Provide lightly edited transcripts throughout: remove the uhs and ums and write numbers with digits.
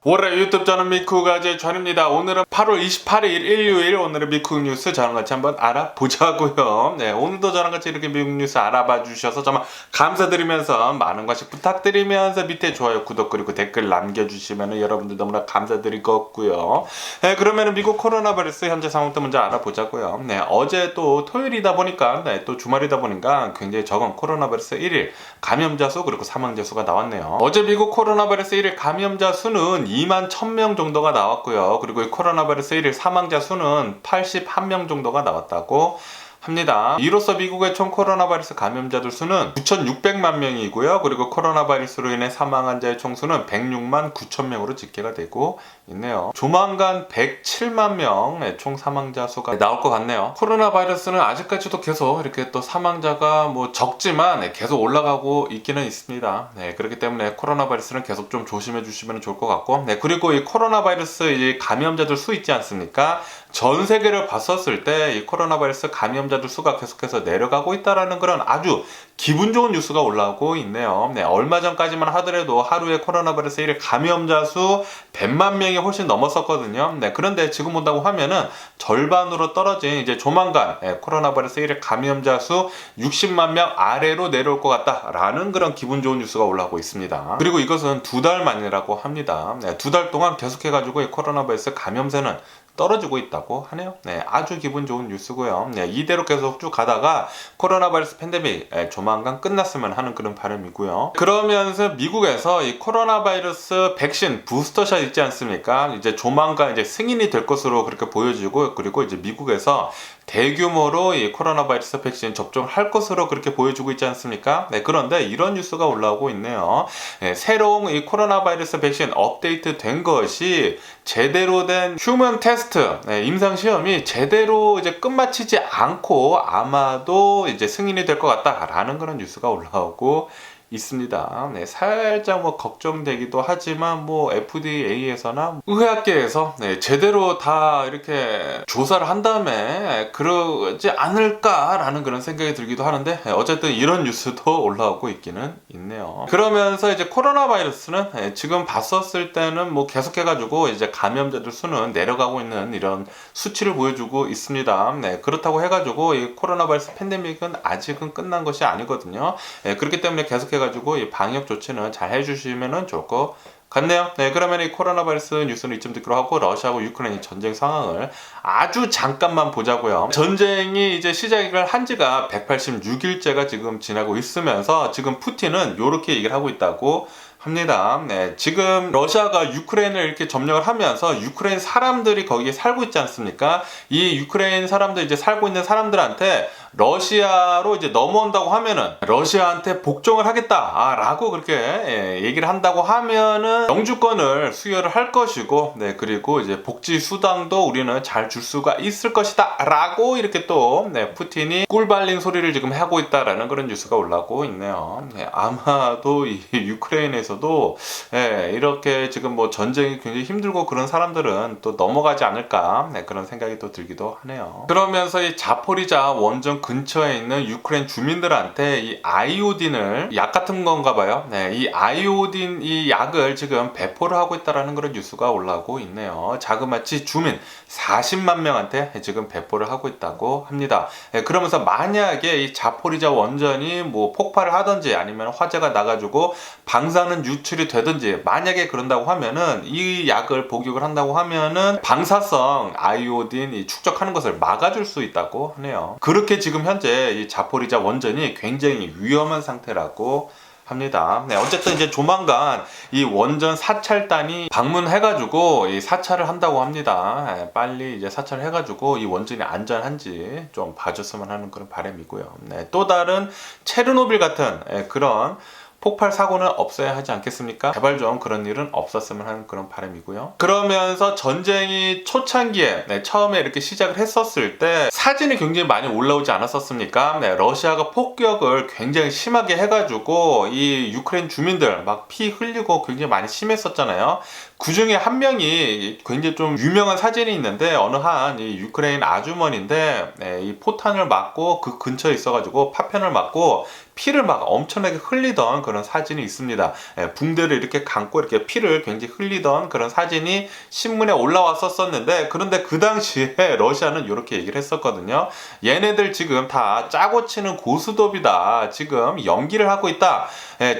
월요일 유튜브 저는 미쿠가제 전입니다. 오늘은 8월 28일 일요일, 오늘의 미국 뉴스 저랑 같이 한번 알아보자고요. 네, 오늘도 저랑 같이 이렇게 미국 뉴스 알아봐 주셔서 정말 감사드리면서 많은 관심 부탁드리면서 밑에 좋아요, 구독 그리고 댓글 남겨주시면 여러분들 너무나 감사드릴 것 같고요. 네, 그러면 미국 코로나 바이러스 현재 상황도 먼저 알아보자고요. 네, 어제 또 토요일이다 보니까 또 주말이다 보니까 굉장히 적은 코로나 바이러스 1일 감염자 수 그리고 사망자 수가 나왔네요. 어제 미국 코로나 바이러스 1일 감염자 수는 2만 1000명 정도가 나왔고요. 그리고 이 코로나 바이러스 1일 사망자 수는 81명 정도가 나왔다고 합니다. 이로써 미국의 총 코로나 바이러스 감염자들 수는 9,600만 명이고요. 그리고 코로나 바이러스로 인해 사망한 자의 총수는 106만 9천 명으로 집계가 되고 있네요. 조만간 107만 명 총 사망자 수가 나올 것 같네요. 코로나 바이러스는 아직까지도 계속 이렇게 또 사망자가 뭐 적지만 계속 올라가고 있기는 있습니다. 네, 그렇기 때문에 코로나 바이러스는 계속 좀 조심해 주시면 좋을 것 같고, 네, 그리고 이 코로나 바이러스 이제 감염자들 수 있지 않습니까? 전 세계를 봤었을 때 이 코로나 바이러스 감염자들 수가 계속해서 내려가고 있다라는 그런 아주 기분 좋은 뉴스가 올라오고 있네요. 네, 얼마 전까지만 하더라도 하루에 코로나 바이러스 1일 감염자 수 100만 명이 훨씬 넘었었거든요. 네, 그런데 지금 본다고 하면은 절반으로 떨어진 이제 조만간 코로나 바이러스 1일 감염자 수 60만 명 아래로 내려올 것 같다라는 그런 기분 좋은 뉴스가 올라오고 있습니다. 그리고 이것은 2달 만이라고 합니다. 네, 2달 동안 계속해가지고 이 코로나 바이러스 감염세는 떨어지고 있다고 하네요. 네, 아주 기분 좋은 뉴스고요. 네, 이대로 계속 쭉 가다가 코로나 바이러스 팬데믹 조만간 끝났으면 하는 그런 바람이고요. 그러면서 미국에서 이 코로나 바이러스 백신 부스터샷 있지 않습니까? 이제 조만간 이제 승인이 될 것으로 그렇게 보여지고, 그리고 이제 미국에서 대규모로 이 코로나 바이러스 백신 접종을 할 것으로 그렇게 보여주고 있지 않습니까? 네, 그런데 이런 뉴스가 올라오고 있네요. 네, 새로운 이 코로나 바이러스 백신 업데이트 된 것이 제대로 된 휴먼 테스트, 임상 시험이 제대로 이제 끝마치지 않고 아마도 이제 승인이 될 것 같다라는 그런 뉴스가 올라오고 있습니다. 네, 살짝 뭐 걱정되기도 하지만 뭐 FDA에서나 의학계에서 제대로 다 이렇게 조사를 한 다음에 그러지 않을까라는 그런 생각이 들기도 하는데, 어쨌든 이런 뉴스도 올라오고 있기는 있네요. 그러면서 이제 코로나 바이러스는 지금 봤었을 때는 뭐 계속해가지고 이제 감염자들 수는 내려가고 있는 이런 수치를 보여주고 있습니다. 네, 그렇다고 해가지고 이 코로나 바이러스 팬데믹은 아직은 끝난 것이 아니거든요. 그렇기 때문에 계속해가지고 이 방역 조치는 잘 해주시면 좋을 것 같네요. 네, 그러면 이 코로나 바이러스 뉴스는 이쯤 듣기로 하고, 러시아하고 유크레인 전쟁 상황을 아주 잠깐만 보자고요. 전쟁이 이제 시작을 한 지가 186일째가 지금 지나고 있으면서 지금 푸틴은 이렇게 얘기를 하고 있다고 합니다. 네, 지금 러시아가 유크레인을 이렇게 점령을 하면서 유크레인 사람들이 거기에 살고 있지 않습니까? 이 유크레인 사람들 이제 살고 있는 사람들한테 러시아로 이제 넘어온다고 하면은 러시아한테 복종을 하겠다라고 그렇게 얘기를 한다고 하면은 영주권을 수여를 할 것이고, 네, 그리고 이제 복지 수당도 우리는 잘 줄 수가 있을 것이다라고 이렇게 또 푸틴이 꿀발린 소리를 지금 하고 있다라는 그런 뉴스가 올라오고 있네요. 네, 아마도 이 유크레인에서도 이렇게 지금 뭐 전쟁이 굉장히 힘들고 그런 사람들은 또 넘어가지 않을까, 그런 생각이 또 들기도 하네요. 그러면서 이 자포리자 원전 근처에 있는 유크레인 주민들한테 이 아이오딘을 약 같은 건가 봐요. 네, 이 아이오딘 이 약을 지금 배포를 하고 있다라는 그런 뉴스가 올라오고 있네요. 자그마치 주민 40만 명한테 지금 배포를 하고 있다고 합니다. 그러면서 만약에 이 자포리자 원전이 뭐 폭발을 하든지 아니면 화재가 나가지고 방사능 유출이 되든지 만약에 그런다고 하면은 이 약을 복용을 한다고 하면은 방사성 아이오딘 이 축적하는 것을 막아줄 수 있다고 하네요. 그렇게 지금 현재 이 자포리자 원전이 굉장히 위험한 상태라고 합니다. 네, 어쨌든 이제 조만간 이 원전 사찰단이 방문해가지고 이 사찰을 한다고 합니다. 빨리 이제 사찰을 해가지고 이 원전이 안전한지 좀 봐줬으면 하는 그런 바람이고요. 네, 또 다른 체르노빌 같은 그런 폭발 사고는 없어야 하지 않겠습니까? 제발 좀 그런 일은 없었으면 하는 그런 바람이고요. 그러면서 전쟁이 초창기에 처음에 이렇게 시작을 했었을 때 사진이 굉장히 많이 올라오지 않았었습니까? 러시아가 폭격을 굉장히 심하게 해가지고 이 유크레인 주민들 막 피 흘리고 굉장히 많이 심했었잖아요. 그 중에 한 명이 굉장히 좀 유명한 사진이 있는데 어느 한 이 유크레인 아주머니인데 이 포탄을 맞고 그 근처에 있어가지고 파편을 맞고 피를 막 엄청나게 흘리던 그런 사진이 있습니다. 붕대를 이렇게 감고 이렇게 피를 굉장히 흘리던 그런 사진이 신문에 올라왔었는데, 그런데 그 당시에 러시아는 이렇게 얘기를 했었거든요. 얘네들 지금 다 짜고 치는 고스톱이다. 지금 연기를 하고 있다.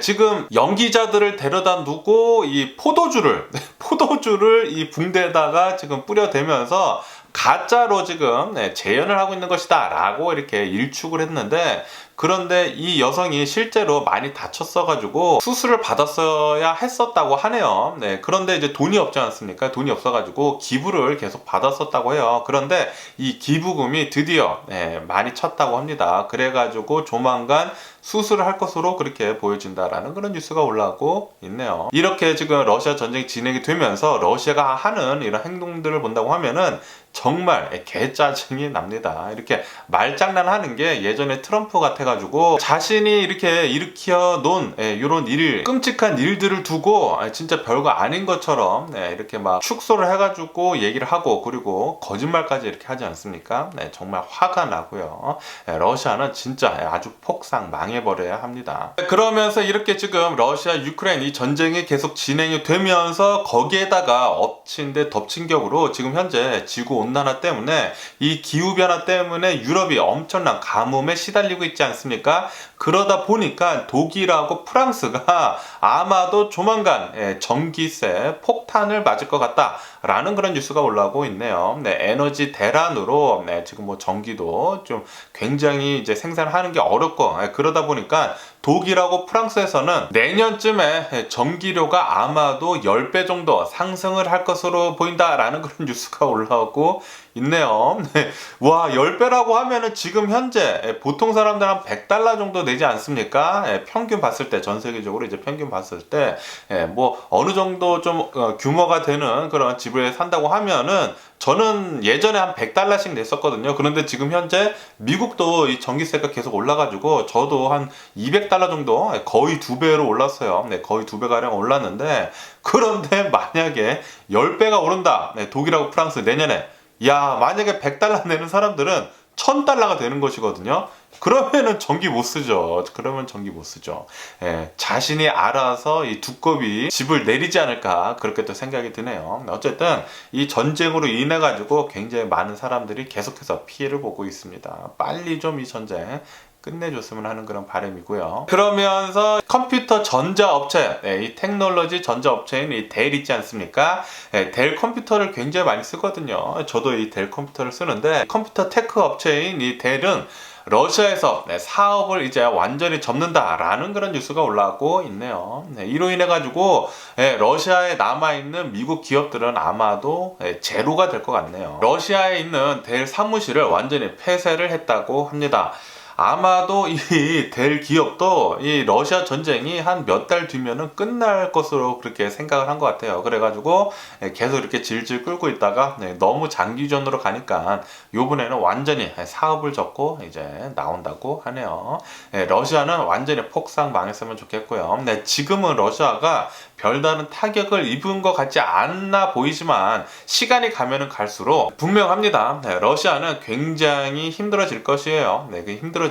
지금 연기자들을 데려다 두고 이 포도주를 이 붕대에다가 지금 뿌려대면서 가짜로 지금 재현을 하고 있는 것이다 라고 이렇게 일축을 했는데, 그런데 이 여성이 실제로 많이 다쳤어가지고 수술을 받았어야 했었다고 하네요. 그런데 이제 돈이 없지 않습니까? 돈이 없어가지고 기부를 계속 받았었다고 해요. 그런데 이 기부금이 드디어 많이 쳤다고 합니다. 그래가지고 조만간 수술을 할 것으로 그렇게 보여진다라는 그런 뉴스가 올라오고 있네요. 이렇게 지금 러시아 전쟁이 진행이 되면서 러시아가 하는 이런 행동들을 본다고 하면은 정말 개짜증이 납니다. 이렇게 말장난하는 게 예전에 트럼프 같아가지고 자신이 이렇게 일으켜 놓은 이런 끔찍한 일들을 두고 진짜 별거 아닌 것처럼 이렇게 막 축소를 해가지고 얘기를 하고, 그리고 거짓말까지 이렇게 하지 않습니까? 정말 화가 나고요. 러시아는 진짜 아주 폭삭 망해버려야 합니다. 그러면서 이렇게 지금 러시아 유크레인 이 전쟁이 계속 진행이 되면서 거기에다가 엎친 데 덮친 격으로 지금 현재 지구 온난화 때문에, 이 기후변화 때문에 유럽이 엄청난 가뭄에 시달리고 있지 않습니까? 그러다 보니까 독일하고 프랑스가 아마도 조만간 전기세 폭탄을 맞을 것 같다라는 그런 뉴스가 올라오고 있네요. 에너지 대란으로 지금 뭐 전기도 좀 굉장히 이제 생산하는 게 어렵고, 그러다 보니까 독일하고 프랑스에서는 내년쯤에 전기료가 아마도 10배 정도 상승을 할 것으로 보인다라는 그런 뉴스가 올라오고 있네요. 와, 10배라고 하면은 지금 현재 보통 사람들 한 $100 정도 내지 않습니까? 평균 봤을 때, 전 세계적으로 이제 평균 봤을 때, 뭐 어느 정도 좀 규모가 되는 그런 집을 산다고 하면은, 저는 예전에 한 $100씩 냈었거든요. 그런데 지금 현재 미국도 이 전기세가 계속 올라가지고 저도 한 $200 정도, 거의 2배로 올랐어요. 거의 2배가량 올랐는데, 그런데 만약에 10배가 오른다. 독일하고 프랑스 내년에. 야, 만약에 $100 내는 사람들은 $1000가 되는 것이거든요. 그러면은 전기 못 쓰죠. 자신이 알아서 이 두꺼비 집을 내리지 않을까, 그렇게 또 생각이 드네요. 어쨌든 이 전쟁으로 인해 가지고 굉장히 많은 사람들이 계속해서 피해를 보고 있습니다. 빨리 좀 이 전쟁 끝내줬으면 하는 그런 바람이고요. 그러면서 컴퓨터 전자업체, 이 테크놀로지 전자업체인 이 델 있지 않습니까? 델 컴퓨터를 굉장히 많이 쓰거든요. 저도 이 델 컴퓨터를 쓰는데, 컴퓨터 테크 업체인 이 델은 러시아에서 사업을 이제 완전히 접는다라는 그런 뉴스가 올라오고 있네요. 이로 인해 가지고 러시아에 남아있는 미국 기업들은 아마도 제로가 될 것 같네요. 러시아에 있는 델 사무실을 완전히 폐쇄를 했다고 합니다. 아마도 이 델 기업도 이 러시아 전쟁이 한 몇 달 뒤면은 끝날 것으로 그렇게 생각을 한 것 같아요. 그래가지고 계속 이렇게 질질 끌고 있다가 너무 장기전으로 가니까 요번에는 완전히 사업을 접고 이제 나온다고 하네요. 러시아는 완전히 폭삭 망했으면 좋겠고요. 지금은 러시아가 별다른 타격을 입은 것 같지 않나 보이지만 시간이 가면은 갈수록 분명합니다. 러시아는 굉장히 힘들어질 것이에요. 힘들어지고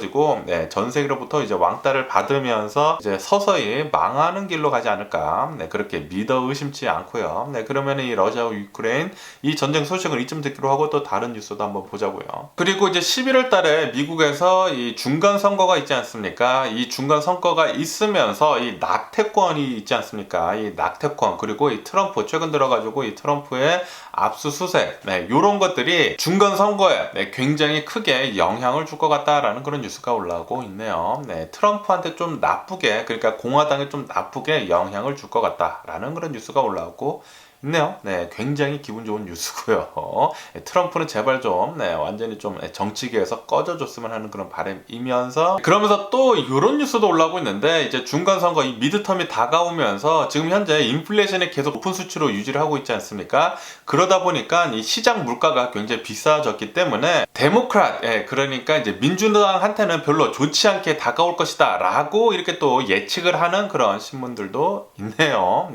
전 세계로부터 이제 왕따를 받으면서 이제 서서히 망하는 길로 가지 않을까, 그렇게 믿어 의심치 않고요. 그러면 이 러시아와 유크레인 이 전쟁 소식을 이쯤 듣기로 하고 또 다른 뉴스도 한번 보자고요. 그리고 이제 11월 달에 미국에서 이 중간 선거가 있지 않습니까? 이 중간 선거가 있으면서 이 낙태권이 있지 않습니까? 이 낙태권, 그리고 이 트럼프, 최근 들어가지고 이 트럼프의 압수수색, 이런 것들이 중간 선거에 굉장히 크게 영향을 줄 것 같다라는 그런 뉴스가 올라오고 있네요. 트럼프한테 좀 나쁘게, 그러니까 공화당에 좀 나쁘게 영향을 줄 것 같다라는 그런 뉴스가 올라오고 있네요. 굉장히 기분 좋은 뉴스고요. 트럼프는 제발 좀 완전히 좀 정치계에서 꺼져줬으면 하는 그런 바람이면서, 그러면서 또 이런 뉴스도 올라오고 있는데, 이제 중간 선거 이 미드텀이 다가오면서 지금 현재 인플레이션이 계속 높은 수치로 유지를 하고 있지 않습니까? 그러다 보니까 이 시장 물가가 굉장히 비싸졌기 때문에 데모크랏, 그러니까 이제 민주당한테는 별로 좋지 않게 다가올 것이다 라고 이렇게 또 예측을 하는 그런 신문들도 있네요.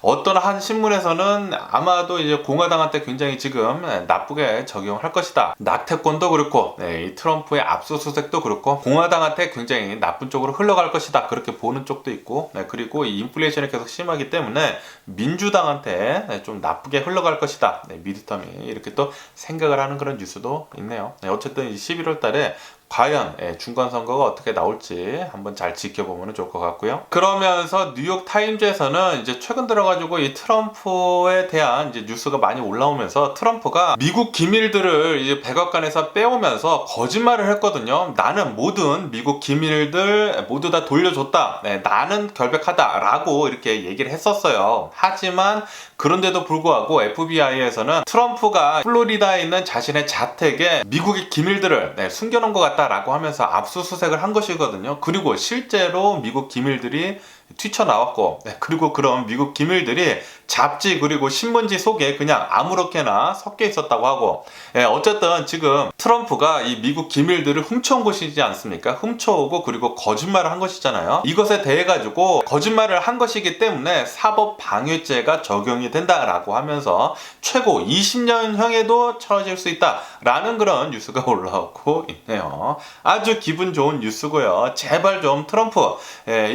어떤 한 신문에서는 미국에서는 아마도 이제 공화당한테 굉장히 지금 나쁘게 적용할 것이다. 낙태권도 그렇고, 이 트럼프의 압수수색도 그렇고, 공화당한테 굉장히 나쁜 쪽으로 흘러갈 것이다. 그렇게 보는 쪽도 있고, 그리고 이 인플레이션이 계속 심하기 때문에 민주당한테 좀 나쁘게 흘러갈 것이다. 미드텀이 이렇게 또 생각을 하는 그런 뉴스도 있네요. 어쨌든 11월 달에 과연 중간선거가 어떻게 나올지 한번 잘 지켜보면 좋을 것 같고요. 그러면서 뉴욕 타임즈에서는 이제 최근 들어가지고 이 트럼프에 대한 이제 뉴스가 많이 올라오면서 트럼프가 미국 기밀들을 이제 백악관에서 빼오면서 거짓말을 했거든요. 나는 모든 미국 기밀들 모두 다 돌려줬다. 나는 결백하다라고 이렇게 얘기를 했었어요. 하지만 그런데도 불구하고 FBI에서는 트럼프가 플로리다에 있는 자신의 자택에 미국의 기밀들을 숨겨놓은 것 같다라고 하면서 압수수색을 한 것이거든요. 그리고 실제로 미국 기밀들이 튀쳐나왔고, 그리고 그런 미국 기밀들이 잡지 그리고 신문지 속에 그냥 아무렇게나 섞여 있었다고 하고, 어쨌든 지금 트럼프가 이 미국 기밀들을 훔쳐온 것이지 않습니까? 훔쳐오고 그리고 거짓말을 한 것이잖아요. 이것에 대해 가지고 거짓말을 한 것이기 때문에 사법방해죄가 적용이 된다라고 하면서 최고 20년형에도 처해질 수 있다라는 그런 뉴스가 올라오고 있네요. 아주 기분 좋은 뉴스고요. 제발 좀 트럼프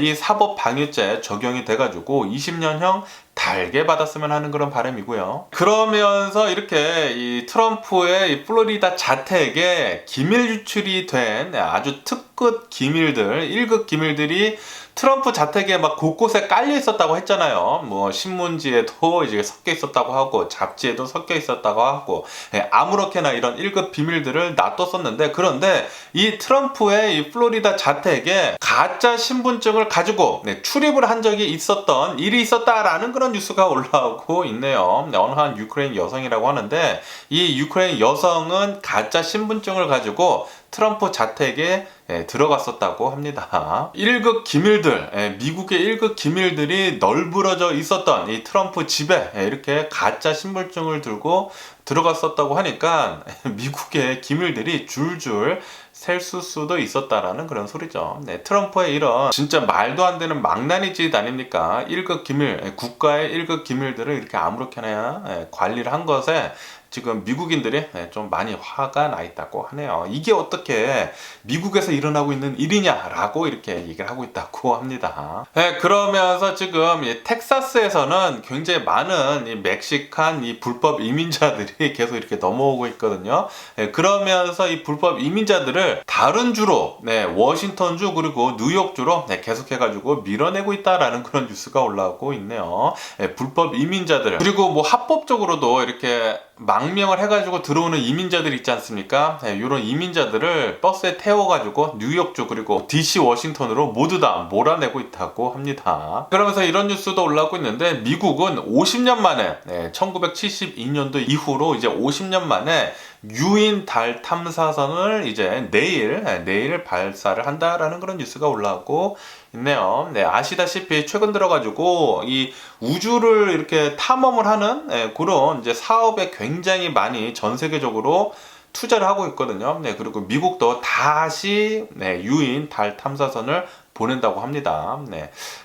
이 사법방해죄 적용이 돼가지고 20년형 달게 받았으면 하는 그런 바람이고요. 그러면서 이렇게 이 트럼프의 이 플로리다 자택에 기밀 유출이 된 아주 특급 기밀들, 1급 기밀들이 트럼프 자택에 막 곳곳에 깔려 있었다고 했잖아요. 뭐 신문지에도 이제 섞여 있었다고 하고 잡지에도 섞여 있었다고 하고 아무렇게나 이런 1급 비밀들을 놔뒀었는데, 그런데 이 트럼프의 이 플로리다 자택에 가짜 신분증을 가지고 출입을 한 적이 있었던 일이 있었다라는 그런 뉴스가 올라오고 있네요. 어느 한 유크레인 여성이라고 하는데, 이 유크레인 여성은 가짜 신분증을 가지고 트럼프 자택에 들어갔었다고 합니다. 1급 기밀들, 미국의 1급 기밀들이 널브러져 있었던 이 트럼프 집에 이렇게 가짜 신분증을 들고 들어갔었다고 하니까 미국의 기밀들이 줄줄 셀 수도 있었다라는 그런 소리죠. 트럼프의 이런 진짜 말도 안 되는 망나니 짓 아닙니까? 1급 기밀, 국가의 1급 기밀들을 이렇게 아무렇게나 관리를 한 것에 지금 미국인들이 좀 많이 화가 나 있다고 하네요. 이게 어떻게 미국에서 일어나고 있는 일이냐라고 이렇게 얘기를 하고 있다고 합니다. 그러면서 지금 이 텍사스에서는 굉장히 많은 이 멕시칸 이 불법 이민자들이 계속 이렇게 넘어오고 있거든요. 그러면서 이 불법 이민자들을 다른 주로 워싱턴주 그리고 뉴욕주로 계속해가지고 밀어내고 있다라는 그런 뉴스가 올라오고 있네요. 불법 이민자들 그리고 뭐 합법적으로도 이렇게 망명을 해가지고 들어오는 이민자들 있지 않습니까? 이런 이민자들을 버스에 태워가지고 뉴욕주 그리고 DC 워싱턴으로 모두 다 몰아내고 있다고 합니다. 그러면서 이런 뉴스도 올라오고 있는데, 미국은 50년 만에 1972년도 이후로 이제 50년 만에 유인 달 탐사선을 이제 내일 발사를 한다라는 그런 뉴스가 올라오고 있네요. 아시다시피 최근 들어가지고 이 우주를 이렇게 탐험을 하는 그런 이제 사업에 굉장히 많이 전 세계적으로 투자를 하고 있거든요. 그리고 미국도 다시 유인 달 탐사선을 보낸다고 합니다.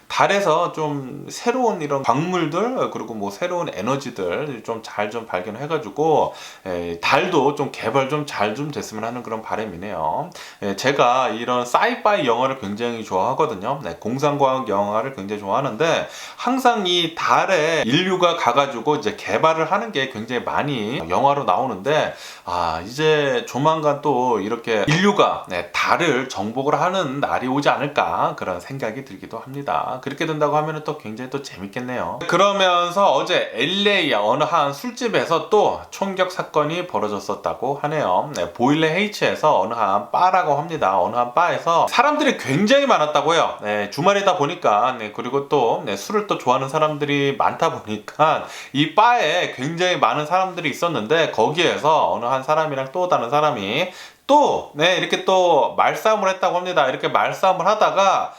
달에서 좀 새로운 이런 광물들 그리고 뭐 새로운 에너지들 좀 잘 좀 발견해가지고 달도 좀 개발 좀 잘 좀 됐으면 하는 그런 바람이네요. 제가 이런 사이파이 영화를 굉장히 좋아하거든요. 공상과학 영화를 굉장히 좋아하는데, 항상 이 달에 인류가 가가지고 이제 개발을 하는 게 굉장히 많이 영화로 나오는데, 이제 조만간 또 이렇게 인류가 달을 정복을 하는 날이 오지 않을까 그런 생각이 들기도 합니다. 그렇게 된다고 하면 또 굉장히 또 재밌겠네요. 그러면서 어제 LA 어느 한 술집에서 또 총격 사건이 벌어졌었다고 하네요. 보일러 H에서 어느 한 바라고 합니다. 어느 한 바에서 사람들이 굉장히 많았다고요. 주말이다 보니까 그리고 또 술을 또 좋아하는 사람들이 많다 보니까 이 바에 굉장히 많은 사람들이 있었는데, 거기에서 어느 한 사람이랑 또 다른 사람이 또 이렇게 또 말싸움을 했다고 합니다. 이렇게 말싸움을 하다가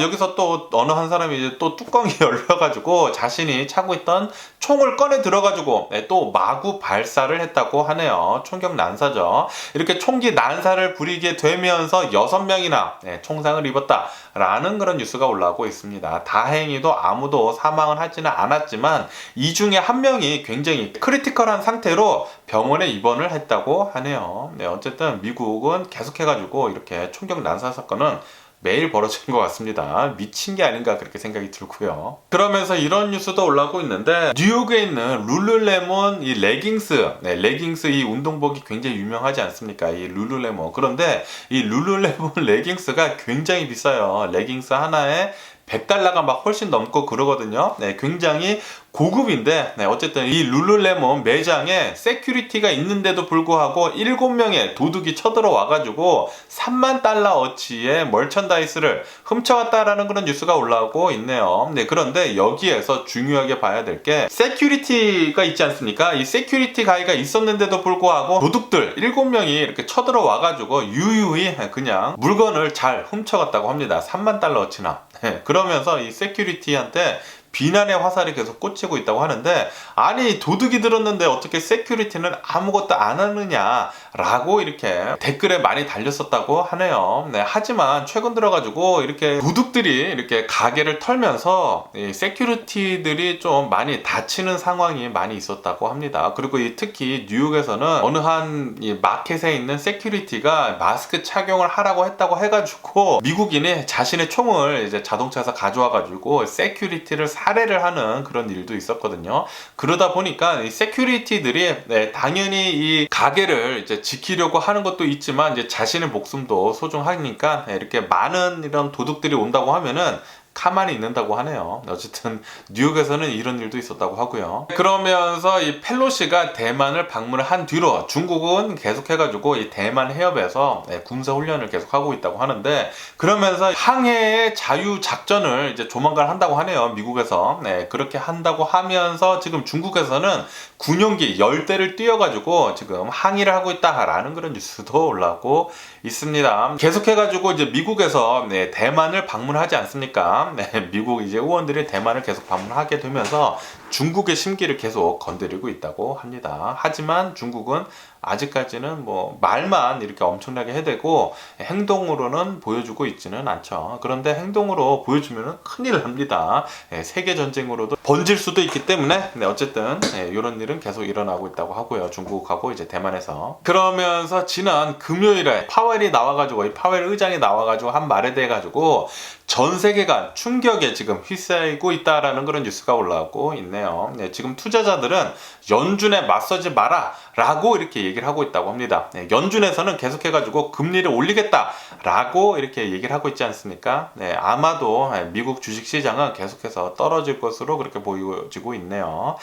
여기서 또 어느 한 사람이 이제 또 뚜껑이 열려가지고 자신이 차고 있던 총을 꺼내 들어가지고 또 마구 발사를 했다고 하네요. 총격 난사죠. 이렇게 총기 난사를 부리게 되면서 6명이나 총상을 입었다라는 그런 뉴스가 올라오고 있습니다. 다행히도 아무도 사망을 하지는 않았지만 이 중에 한 명이 굉장히 크리티컬한 상태로 병원에 입원을 했다고 하네요. 어쨌든 미국은 계속해가지고 이렇게 총격 난사 사건은 매일 벌어지는 것 같습니다. 미친 게 아닌가 그렇게 생각이 들고요. 그러면서 이런 뉴스도 올라오고 있는데 뉴욕에 있는 룰루레몬 이 레깅스, 레깅스 이 운동복이 굉장히 유명하지 않습니까? 이 룰루레몬. 그런데 이 룰루레몬 레깅스가 굉장히 비싸요. 레깅스 하나에 $100가 막 훨씬 넘고 그러거든요. 굉장히 고급인데 어쨌든 이 룰루레몬 매장에 세큐리티가 있는데도 불구하고 7명의 도둑이 쳐들어와가지고 $30,000어치의 멀천다이스를 훔쳐갔다라는 그런 뉴스가 올라오고 있네요. 그런데 여기에서 중요하게 봐야 될 게 세큐리티가 있지 않습니까? 이 세큐리티 가이가 있었는데도 불구하고 도둑들 7명이 이렇게 쳐들어와가지고 유유히 그냥 물건을 잘 훔쳐갔다고 합니다. $30,000어치나. 그러면서 이 세큐리티한테 비난의 화살이 계속 꽂히고 있다고 하는데, 아니 도둑이 들었는데 어떻게 세큐리티는 아무것도 안 하느냐라고 이렇게 댓글에 많이 달렸었다고 하네요. 하지만 최근 들어가지고 이렇게 도둑들이 이렇게 가게를 털면서 이 세큐리티들이 좀 많이 다치는 상황이 많이 있었다고 합니다. 그리고 특히 뉴욕에서는 어느 한 이 마켓에 있는 세큐리티가 마스크 착용을 하라고 했다고 해가지고 미국인이 자신의 총을 이제 자동차에서 가져와가지고 세큐리티를 살해를 하는 그런 일도 있었거든요. 그러다 보니까 이 세큐리티들이 당연히 이 가게를 이제 지키려고 하는 것도 있지만 이제 자신의 목숨도 소중하니까 이렇게 많은 이런 도둑들이 온다고 하면은 가만히 있는다고 하네요. 어쨌든 뉴욕에서는 이런 일도 있었다고 하고요. 그러면서 이 펠로시가 대만을 방문을 한 뒤로 중국은 계속해가지고 이 대만 해협에서 군사훈련을 계속하고 있다고 하는데, 그러면서 항해의 자유작전을 이제 조만간 한다고 하네요. 미국에서. 그렇게 한다고 하면서 지금 중국에서는 군용기 10대를 띄워가지고 지금 항의를 하고 있다라는 그런 뉴스도 올라오고 있습니다. 계속해가지고 이제 미국에서 대만을 방문하지 않습니까? 미국 이제 의원들이 대만을 계속 방문하게 되면서 중국의 심기를 계속 건드리고 있다고 합니다. 하지만 중국은 아직까지는 뭐 말만 이렇게 엄청나게 해대고 행동으로는 보여주고 있지는 않죠. 그런데 행동으로 보여주면 큰일 납니다. 세계 전쟁으로도 번질 수도 있기 때문에 어쨌든 이런 일은 계속 일어나고 있다고 하고요. 중국하고 이제 대만에서. 그러면서 지난 금요일에 파웰이 나와가지고 이 파웰 의장이 나와가지고 한 말에 대해 가지고 전 세계가 충격에 지금 휩싸이고 있다라는 그런 뉴스가 올라오고 있네요. 지금 투자자들은 연준에 맞서지 마라 라고 이렇게 얘기를 하고 있다고 합니다. 연준에서는 계속해가지고 금리를 올리겠다라고 이렇게 얘기를 하고 있지 않습니까? 아마도 미국 주식시장은 계속해서 떨어질 것으로 그렇게 보여지고 있네요.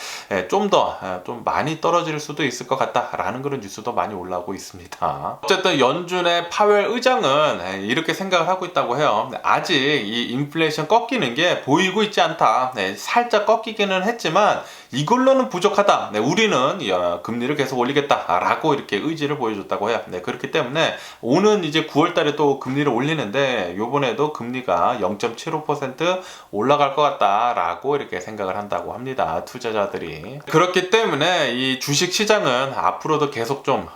좀 많이 떨어질 수도 있을 것 같다라는 그런 뉴스도 많이 올라오고 있습니다. 어쨌든 연준의 파웰 의장은 이렇게 생각을 하고 있다고 해요. 아직 이 인플레이션 꺾이는 게 보이고 있지 않다. 살짝 꺾이기는 했지만 이걸로는 부족하다. 우리는 금리를 계속 올리겠다라고 이렇게 의지를 보여줬다고 해요. 그렇기 때문에 오는 이제 9월달에 또 금리를 올리는데 요번에도 금리가 0.75% 올라갈 것 같다라고 이렇게 생각을 한다고 합니다. 투자자들이. 그렇기 때문에 이 주식 시장은 앞으로도 계속 좀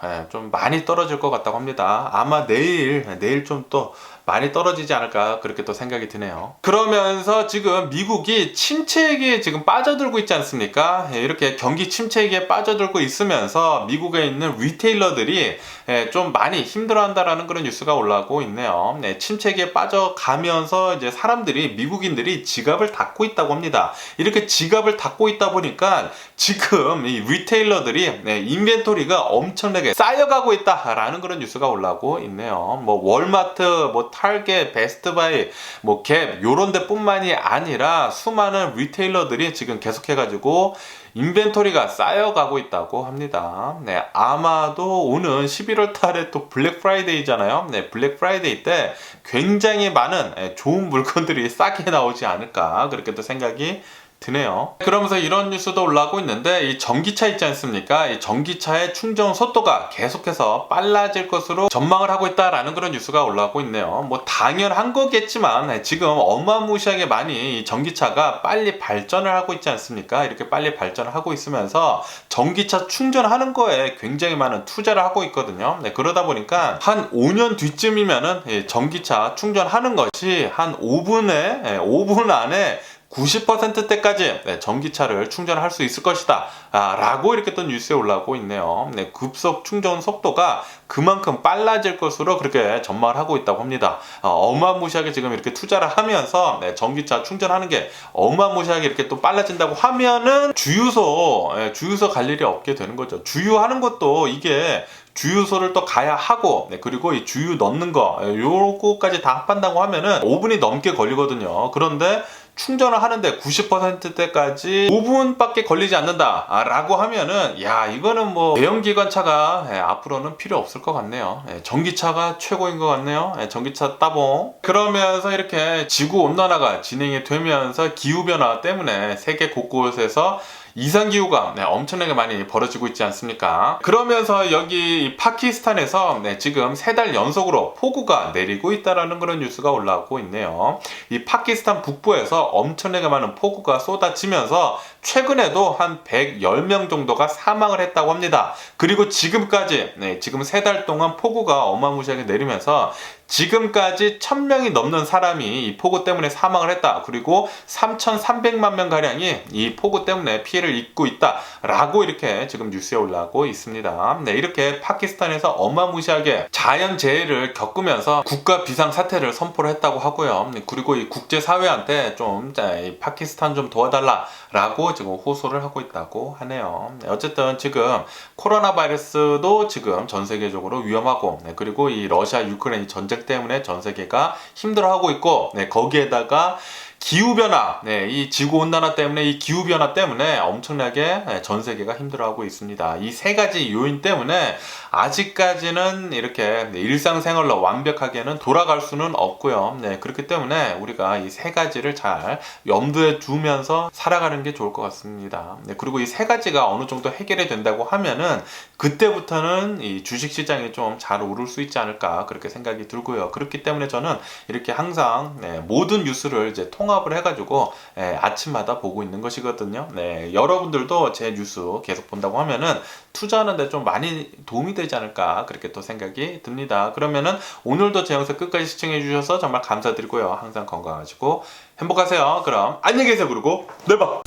많이 떨어질 것 같다고 합니다. 아마 내일 좀 또 많이 떨어지지 않을까 그렇게 또 생각이 드네요. 그러면서 지금 미국이 침체기에 지금 빠져들고 있지 않습니까? 이렇게 경기 침체기에 빠져들고 있으면서 미국에 있는 리테일러들이 좀 많이 힘들어한다라는 그런 뉴스가 올라오고 있네요. 침체기에 빠져가면서 이제 미국인들이 지갑을 닫고 있다고 합니다. 이렇게 지갑을 닫고 있다 보니까 지금 이 리테일러들이 인벤토리가 엄청나게 쌓여가고 있다라는 그런 뉴스가 올라오고 있네요. 뭐 월마트, 뭐 타겟, 베스트바이, 뭐 갭 요런 데뿐만이 아니라 수많은 리테일러들이 지금 계속해가지고 인벤토리가 쌓여가고 있다고 합니다. 아마도 오는 11월 달에 또 블랙 프라이데이잖아요. 블랙 프라이데이 때 굉장히 많은 좋은 물건들이 싸게 나오지 않을까 그렇게 또 생각이 드네요. 그러면서 이런 뉴스도 올라오고 있는데 이 전기차 있지 않습니까? 이 전기차의 충전 속도가 계속해서 빨라질 것으로 전망을 하고 있다라는 그런 뉴스가 올라오고 있네요. 뭐 당연한 거겠지만 지금 어마무시하게 많이 이 전기차가 빨리 발전을 하고 있지 않습니까? 이렇게 빨리 발전을 하고 있으면서 전기차 충전하는 거에 굉장히 많은 투자를 하고 있거든요. 네, 그러다 보니까 한 5년 뒤쯤이면은 전기차 충전하는 것이 한 5분 안에 90%대까지 전기차를 충전할 수 있을 것이다 라고 이렇게 또 뉴스에 올라오고 있네요. 네, 급속 충전 속도가 그만큼 빨라질 것으로 그렇게 전망을 하고 있다고 합니다. 어마무시하게 지금 이렇게 투자를 하면서 전기차 충전하는 게 어마무시하게 이렇게 또 빨라진다고 하면은 주유소 갈 일이 없게 되는 거죠. 주유하는 것도 이게 주유소를 또 가야 하고 그리고 이 주유 넣는 거 요거까지 다 합한다고 하면은 5분이 넘게 걸리거든요. 그런데 충전을 하는데 90%대까지 5분밖에 걸리지 않는다 라고 하면은 야 이거는 뭐 대형기관차가 앞으로는 필요 없을 것 같네요. 전기차가 최고인 것 같네요. 전기차 따봉. 그러면서 이렇게 지구온난화가 진행이 되면서 기후변화 때문에 세계 곳곳에서 이상기후가 엄청나게 많이 벌어지고 있지 않습니까? 그러면서 여기 파키스탄에서 지금 3달 연속으로 폭우가 내리고 있다라는 그런 뉴스가 올라오고 있네요. 이 파키스탄 북부에서 엄청나게 많은 폭우가 쏟아지면서 최근에도 한 110명 정도가 사망을 했다고 합니다. 그리고 지금까지 지금 3달 동안 폭우가 어마무시하게 내리면서 지금까지 1000명이 넘는 사람이 이 폭우 때문에 사망을 했다. 그리고 3300만 명 가량이 이 폭우 때문에 피해를 입고 있다 라고 이렇게 지금 뉴스에 올라오고 있습니다. 이렇게 파키스탄에서 어마무시하게 자연재해를 겪으면서 국가 비상사태를 선포를 했다고 하고요. 그리고 이 국제사회한테 좀 파키스탄 좀 도와달라 라고 지금 호소를 하고 있다고 하네요. 어쨌든 지금 코로나 바이러스도 지금 전 세계적으로 위험하고 그리고 이 러시아 유크레인 전쟁 때문에 전 세계가 힘들어하고 있고 거기에다가 기후변화, 이 지구온난화 때문에 이 기후변화 때문에 엄청나게 전 세계가 힘들어하고 있습니다. 이 3가지 요인 때문에 아직까지는 이렇게 일상생활로 완벽하게는 돌아갈 수는 없고요. 그렇기 때문에 우리가 이 3가지를 잘 염두에 두면서 살아가는 게 좋을 것 같습니다. 그리고 이 3가지가 어느 정도 해결이 된다고 하면은 그때부터는 이 주식시장이 좀 잘 오를 수 있지 않을까 그렇게 생각이 들고요. 그렇기 때문에 저는 이렇게 항상 모든 뉴스를 이제 통합을 해가지고 아침마다 보고 있는 것이거든요. 여러분들도 제 뉴스 계속 본다고 하면은 투자하는데 좀 많이 도움이 되지 않을까 그렇게 또 생각이 듭니다. 그러면은 오늘도 제 영상 끝까지 시청해 주셔서 정말 감사드리고요. 항상 건강하시고 행복하세요. 그럼 안녕히 계세요. 그리고 내일 봐.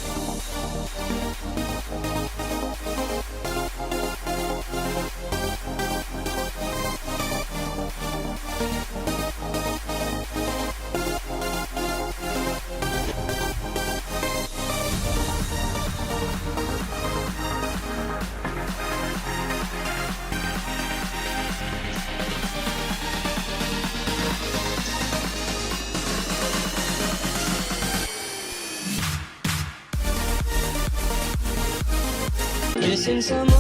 Missing someone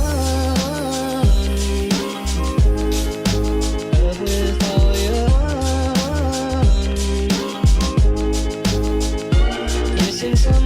with all your heart. Missing someone.